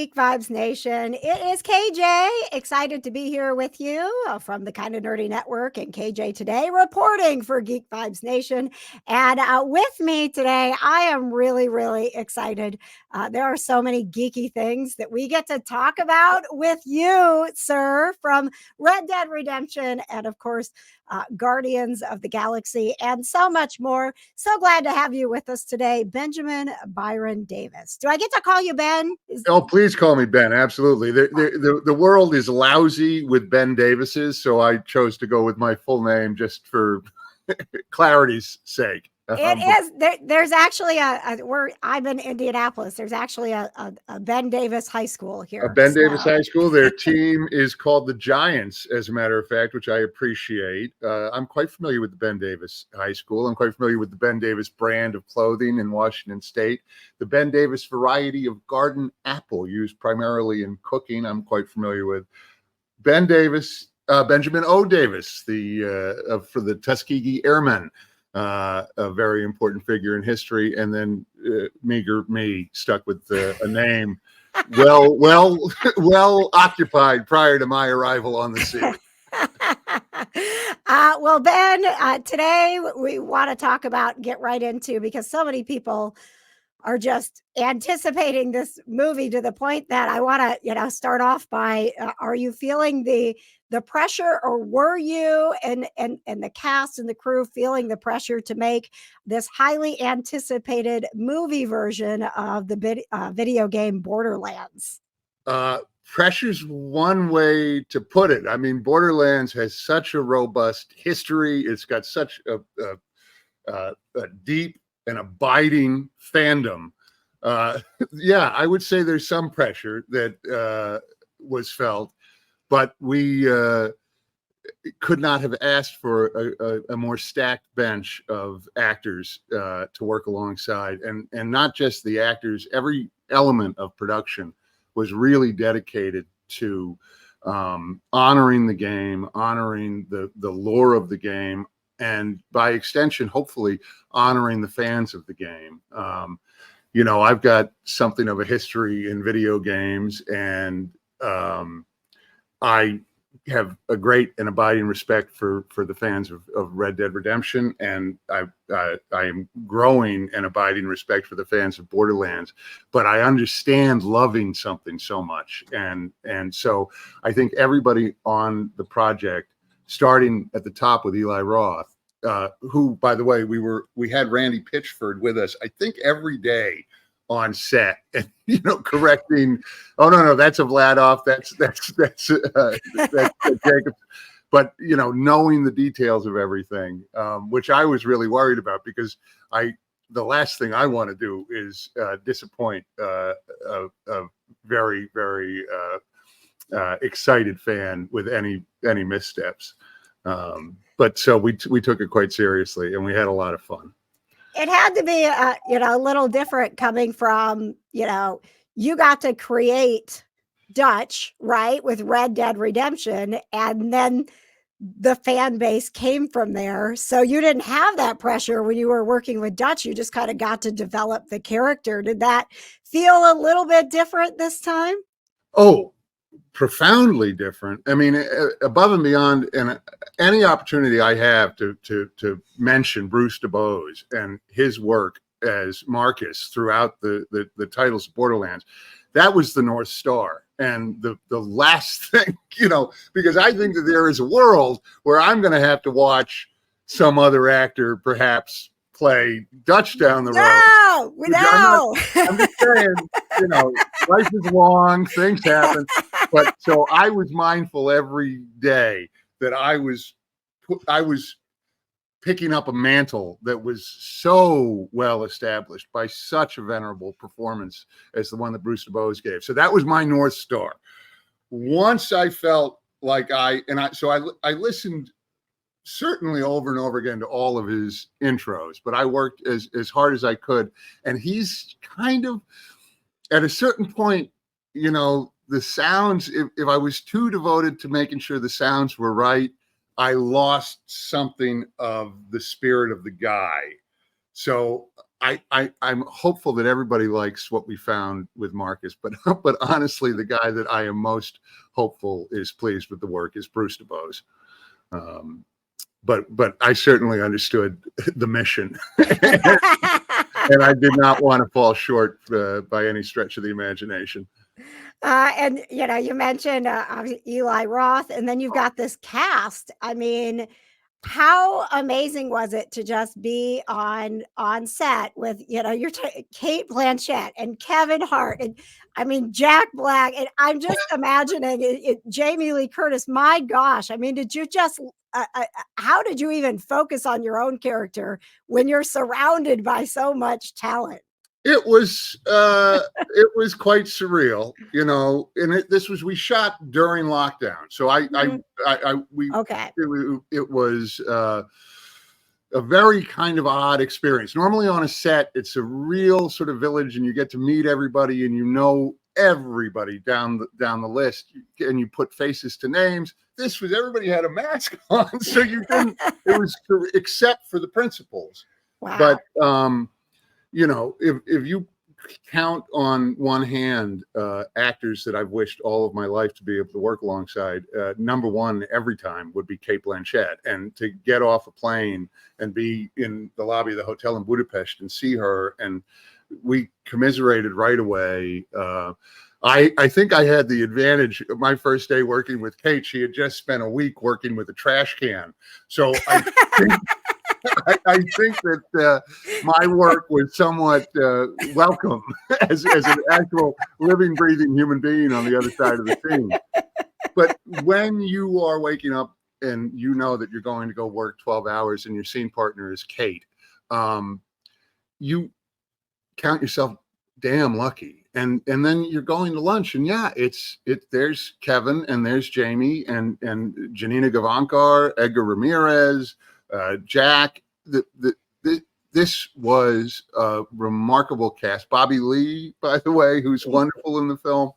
Geek Vibes Nation. It is KJ. Excited to be here with you from the Kind of Nerdy Network and KJ today reporting for Geek Vibes Nation. And with me today, I am really excited. There are so many geeky things that we get to talk about with you, sir, from Red Dead Redemption and, of course, Guardians of the Galaxy, and so much more. So glad to have you with us today, Benjamin Byron Davis. Do I get to call you Ben? Oh, please call me Ben. Absolutely. The world is lousy with Ben Davises, so I chose to go with my full name just for clarity's sake. It is. There's actually I'm in Indianapolis. There's actually a Ben Davis High School here. A Ben Davis High School. Their team is called the Giants, as a matter of fact, which I appreciate. I'm quite familiar with the Ben Davis High School. I'm quite familiar with the Ben Davis brand of clothing in Washington State. The Ben Davis variety of garden apple used primarily in cooking, I'm quite familiar with. Ben Davis, Benjamin O. Davis, for the Tuskegee Airmen. A very important figure in history, and then meager me stuck with a name well occupied prior to my arrival on the scene. Well, Ben, today we want to get right into, because so many people are just anticipating this movie to the point that I want to, start off by, are you feeling the pressure, or were you and the cast and the crew feeling the pressure to make this highly anticipated movie version of the video game Borderlands? Pressure's one way to put it. I mean, Borderlands has such a robust history. It's got such a deep and abiding fandom. Yeah, I would say there's some pressure that was felt, but we could not have asked for a more stacked bench of actors to work alongside, and not just the actors. Every element of production was really dedicated to honoring the game, honoring the lore of the game, and by extension, hopefully honoring the fans of the game. I've got something of a history in video games, and I have a great and abiding respect for the fans of Red Dead Redemption, and I am growing and abiding respect for the fans of Borderlands. But I understand loving something so much, and so I think everybody on the project, starting at the top with Eli Roth, who, by the way, we had Randy Pitchford with us, I think, every day on set, and correcting, oh no, that's a Vladoff, that's Jacob, but knowing the details of everything, which I was really worried about, because the last thing I want to do is disappoint a very excited fan with any missteps. But so we took it quite seriously, and we had a lot of fun. It had to be, a little different coming from, you got to create Dutch, right, with Red Dead Redemption, and then the fan base came from there. So you didn't have that pressure when you were working with Dutch. You just kind of got to develop the character. Did that feel a little bit different this time? Oh, profoundly different. I mean, above and beyond, and any opportunity I have to mention Bruce DuBose and his work as Marcus throughout the titles of Borderlands, that was the North Star. And the last thing, because I think that there is a world where I'm going to have to watch some other actor perhaps play Dutch down the road. No. I'm just saying, life is long, things happen. But so I was mindful every day that I was picking up a mantle that was so well established by such a venerable performance as the one that Bruce DuBose gave. So that was my North Star. Once I felt like I listened certainly over and over again to all of his intros, but I worked as hard as I could. And he's kind of, at a certain point, the sounds, if I was too devoted to making sure the sounds were right, I lost something of the spirit of the guy. So I'm hopeful that everybody likes what we found with Marcus, but honestly, the guy that I am most hopeful is pleased with the work is Bruce DuBose. But I certainly understood the mission, and I did not want to fall short by any stretch of the imagination. And you mentioned obviously Eli Roth, and then you've got this cast. I mean, how amazing was it to just be on set with your Kate Blanchett and Kevin Hart, and I mean Jack Black, and I'm just imagining Jamie Lee Curtis. My gosh, I mean, did you just how did you even focus on your own character when you're surrounded by so much talent? It was quite surreal, and we shot during lockdown. So Okay. it was a very kind of odd experience. Normally on a set, it's a real sort of village and you get to meet everybody and everybody down the list, and you put faces to names. This was, everybody had a mask on, so you didn't, it was except for the principals. Wow. But if you count on one hand actors that I've wished all of my life to be able to work alongside, number one every time would be Kate Blanchett. And to get off a plane and be in the lobby of the hotel in Budapest and see her, and we commiserated right away. I think I had the advantage of my first day working with Kate. She had just spent a week working with a trash can. So I think that my work was somewhat welcome as an actual living, breathing human being on the other side of the scene. But when you are waking up and you know that you're going to go work 12 hours and your scene partner is Kate, you count yourself damn lucky. And then you're going to lunch, and there's Kevin and there's Jamie and Janina Gavankar, Edgar Ramirez, Jack. This was a remarkable cast. Bobby Lee, by the way, who's wonderful in the film.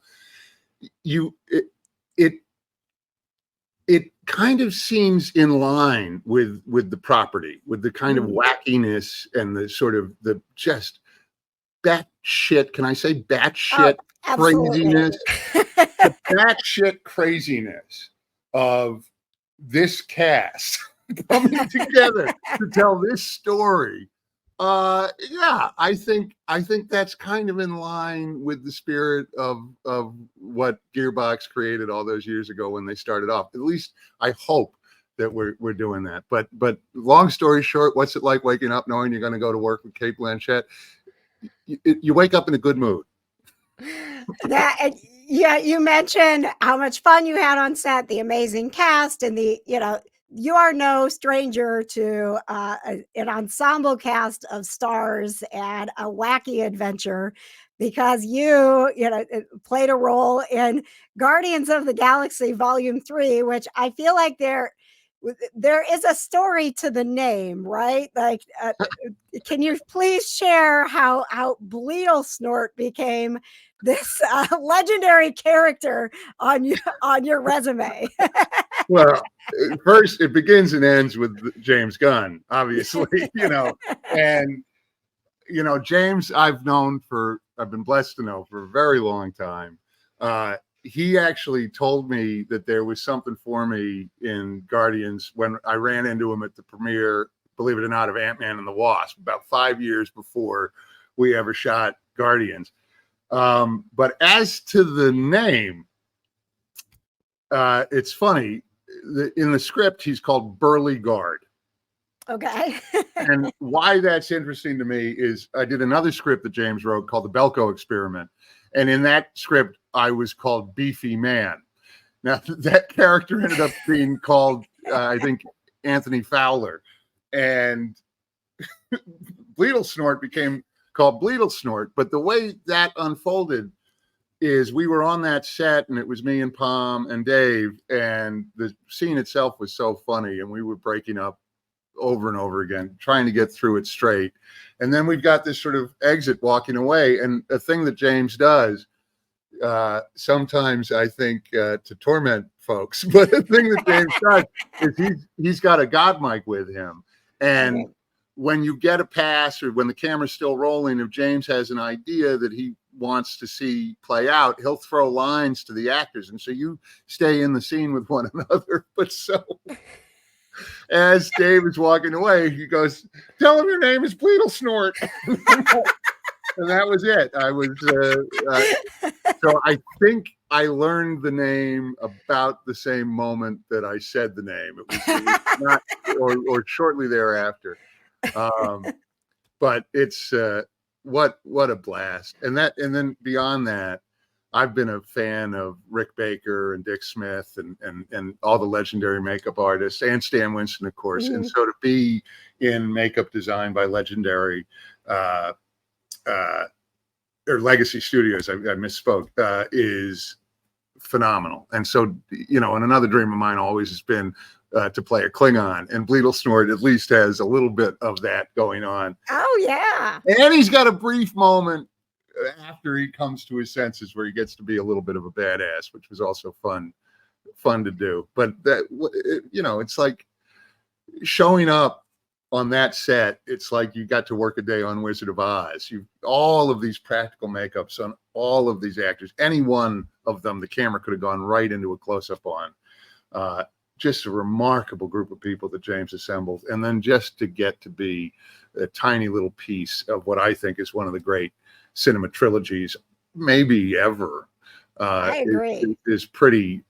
It kind of seems in line with the property, with the kind of wackiness and the sort of the just batshit. Can I say batshit craziness? The batshit craziness of this cast coming together to tell this story. I think that's kind of in line with the spirit of what Gearbox created all those years ago when they started off. At least I hope that we're doing that. But long story short, what's it like waking up knowing you're going to go to work with Kate Blanchett? You wake up in a good mood. You mentioned how much fun you had on set, the amazing cast, and you are no stranger to an ensemble cast of stars and a wacky adventure, because you played a role in Guardians of the Galaxy Volume 3, which I feel like there is a story to the name, right? Like, can you please share how Bleedle Snort became this legendary character on your resume? Well, first, it begins and ends with James Gunn, obviously, and James I've been blessed to know for a very long time. He actually told me that there was something for me in Guardians when I ran into him at the premiere, believe it or not, of Ant-Man and the Wasp about 5 years before we ever shot Guardians. But as to the name, it's funny. In the script, he's called Burly Guard. Okay. And why that's interesting to me is I did another script that James wrote called The Belko Experiment. And in that script, I was called Beefy Man. Now, that character ended up being called, I think, Anthony Fowler. And Bleedle Snort became called Bleedle Snort. But the way that unfolded is we were on that set, and it was me and Palm and Dave, and the scene itself was so funny, and we were breaking up over and over again, trying to get through it straight. And then we've got this sort of exit walking away, and a thing that James does, sometimes I think to torment folks, but the thing that James does is he's got a God mic with him, and when you get a pass or when the camera's still rolling, if James has an idea that he wants to see play out, he'll throw lines to the actors. And so you stay in the scene with one another. But so as Dave is walking away, he goes, "Tell him your name is Bleedle Snort." And that was it. I was, so I think I learned the name about the same moment that I said the name. It was not, or shortly thereafter. But it's what a blast. And then beyond that, I've been a fan of Rick Baker and Dick Smith and all the legendary makeup artists, and Stan Winston, of course. Mm-hmm. And so to be in makeup design by legendary or Legacy Studios, I misspoke, is phenomenal. And so, and another dream of mine always has been to play a Klingon, and Bleedle Snort at least has a little bit of that going on. Oh, yeah. And he's got a brief moment after he comes to his senses where he gets to be a little bit of a badass, which was also fun to do. But that, it's like showing up on that set. It's like you got to work a day on Wizard of Oz. All of these practical makeups on all of these actors. Any one of them, the camera could have gone right into a close-up on. Just a remarkable group of people that James assembled. And then just to get to be a tiny little piece of what I think is one of the great cinema trilogies, maybe ever. I agree. Is pretty.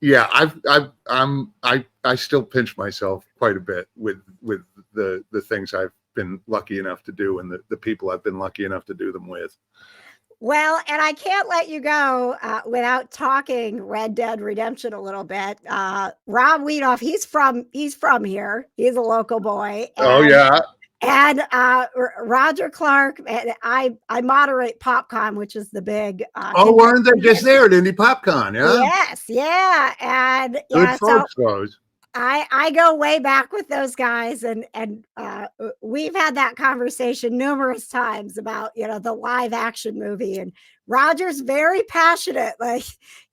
Yeah, I still pinch myself quite a bit with the things I've been lucky enough to do and the people I've been lucky enough to do them with. Well, and I can't let you go without talking Red Dead Redemption a little bit. Rob Weedoff, he's from here. He's a local boy. Oh yeah. And Roger Clark, I moderate PopCon, which is the big. Weren't they just there at Indie PopCon? Yeah. Yes, yeah, and good folks, those. I go way back with those guys, and we've had that conversation numerous times about the live action movie, and Roger's very passionate. Like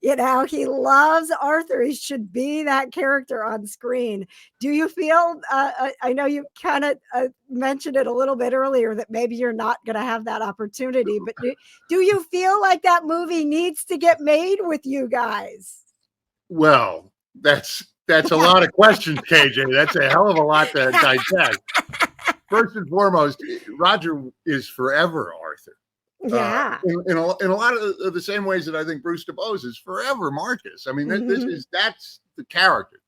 he loves Arthur. He should be that character on screen. Do you feel? I know you kind of mentioned it a little bit earlier that maybe you're not going to have that opportunity, but do you feel like that movie needs to get made with you guys? Well, that's a lot of questions, KJ. That's a hell of a lot to digest. First and foremost, Roger is forever Arthur. Yeah. In a lot of the same ways that I think Bruce DuBose is forever Marcus. I mean, that's the character.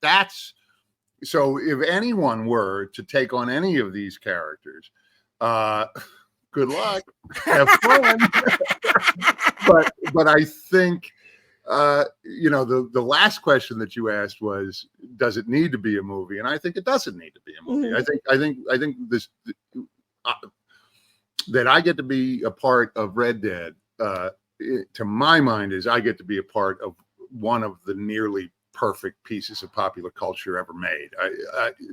So if anyone were to take on any of these characters, good luck, have fun. but I think. The last question that you asked was, does it need to be a movie? And I think it doesn't need to be a movie. Mm-hmm. I think this that I get to be a part of Red Dead, to my mind, is I get to be a part of one of the nearly perfect pieces of popular culture ever made.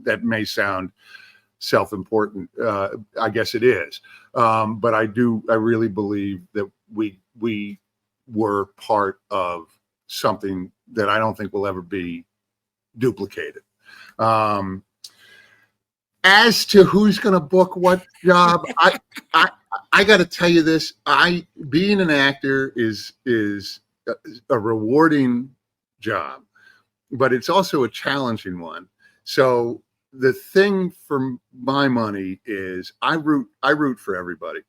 That may sound self-important. I guess it is. But I really believe that we were part of something that I don't think will ever be duplicated. As to who's going to book what job, I got to tell you this: being an actor is a rewarding job, but it's also a challenging one. So the thing for my money is I root for everybody.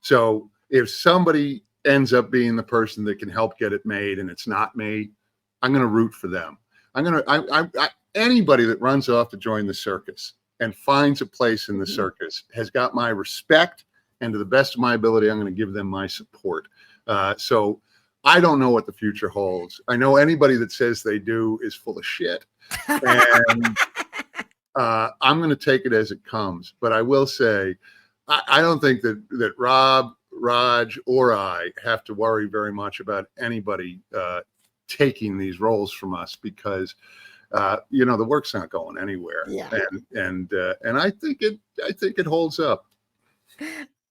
So if somebody ends up being the person that can help get it made and it's not me, I'm going to root for them. Anybody that runs off to join the circus and finds a place in the circus has got my respect, and to the best of my ability, I'm going to give them my support. So I don't know what the future holds. I know anybody that says they do is full of shit, and I'm going to take it as it comes. But I will say, I don't think that Rob, Raj, or I have to worry very much about anybody taking these roles from us, because the work's not going anywhere. Yeah. And I think it holds up.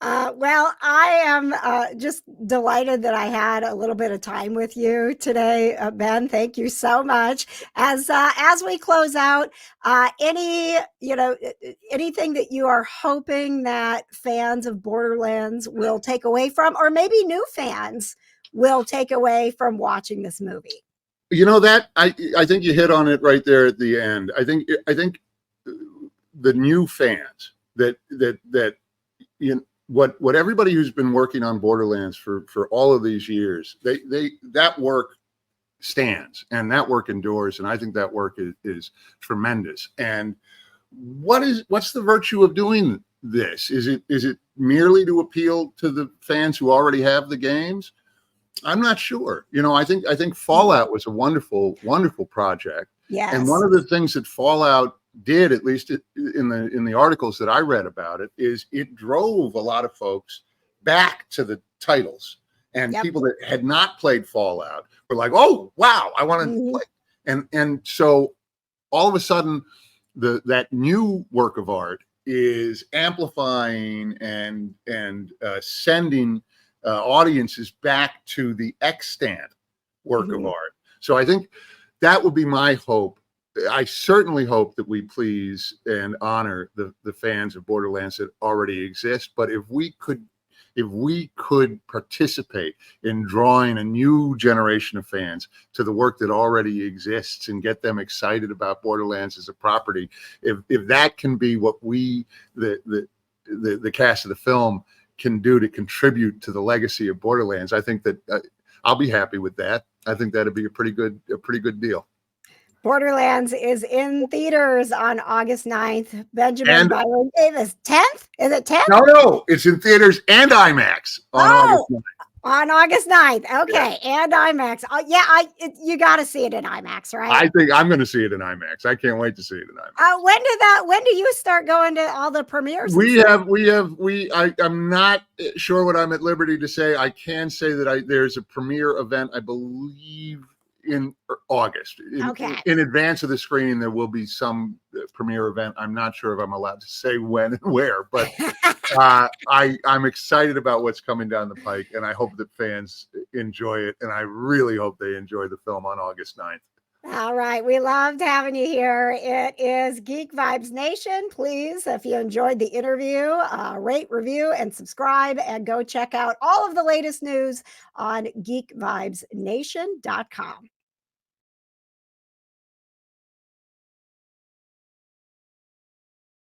Well, I am just delighted that I had a little bit of time with you today, Ben. Thank you so much. As we close out, anything that you are hoping that fans of Borderlands will take away from, or maybe new fans will take away from watching this movie. That I think you hit on it right there at the end. I think the new fans that what everybody who's been working on Borderlands for all of these years, they that work stands and that work endures, and I think that work is tremendous. And what's the virtue of doing this? Is it merely to appeal to the fans who already have the games? I'm not sure. I think Fallout was a wonderful project. Yes. And one of the things that Fallout did, at least in the articles that I read about it, is it drove a lot of folks back to the titles. And people that had not played Fallout were like, "Oh, wow, I want to play." And so all of a sudden, that new work of art is amplifying and sending audiences back to the extant work of art. So I think that would be my hope. I certainly hope that we please and honor the fans of Borderlands that already exist. But if we could participate in drawing a new generation of fans to the work that already exists and get them excited about Borderlands as a property, if that can be what we, the cast of the film, can do to contribute to the legacy of Borderlands, I think that I'll be happy with that. I think that'd be a pretty good deal. Borderlands is in theaters on August 9th. Benjamin Byron Davis. 10th? Is it 10th? No, it's in theaters and IMAX on August 9th. On August 9th. Okay. Yeah. And IMAX. You got to see it in IMAX, right? I think I'm going to see it in IMAX. I can't wait to see it in IMAX. When do you start going to all the premieres? I'm not sure what I'm at liberty to say. I can say that there's a premiere event, I believe, in August. In advance of the screening, there will be some premiere event. I'm not sure if I'm allowed to say when and where, but I'm excited about what's coming down the pike, and I hope that fans enjoy it, and I really hope they enjoy the film on August 9th. All right. We loved having you here. It is Geek Vibes Nation. Please, if you enjoyed the interview, rate, review, and subscribe, and go check out all of the latest news on geekvibesnation.com.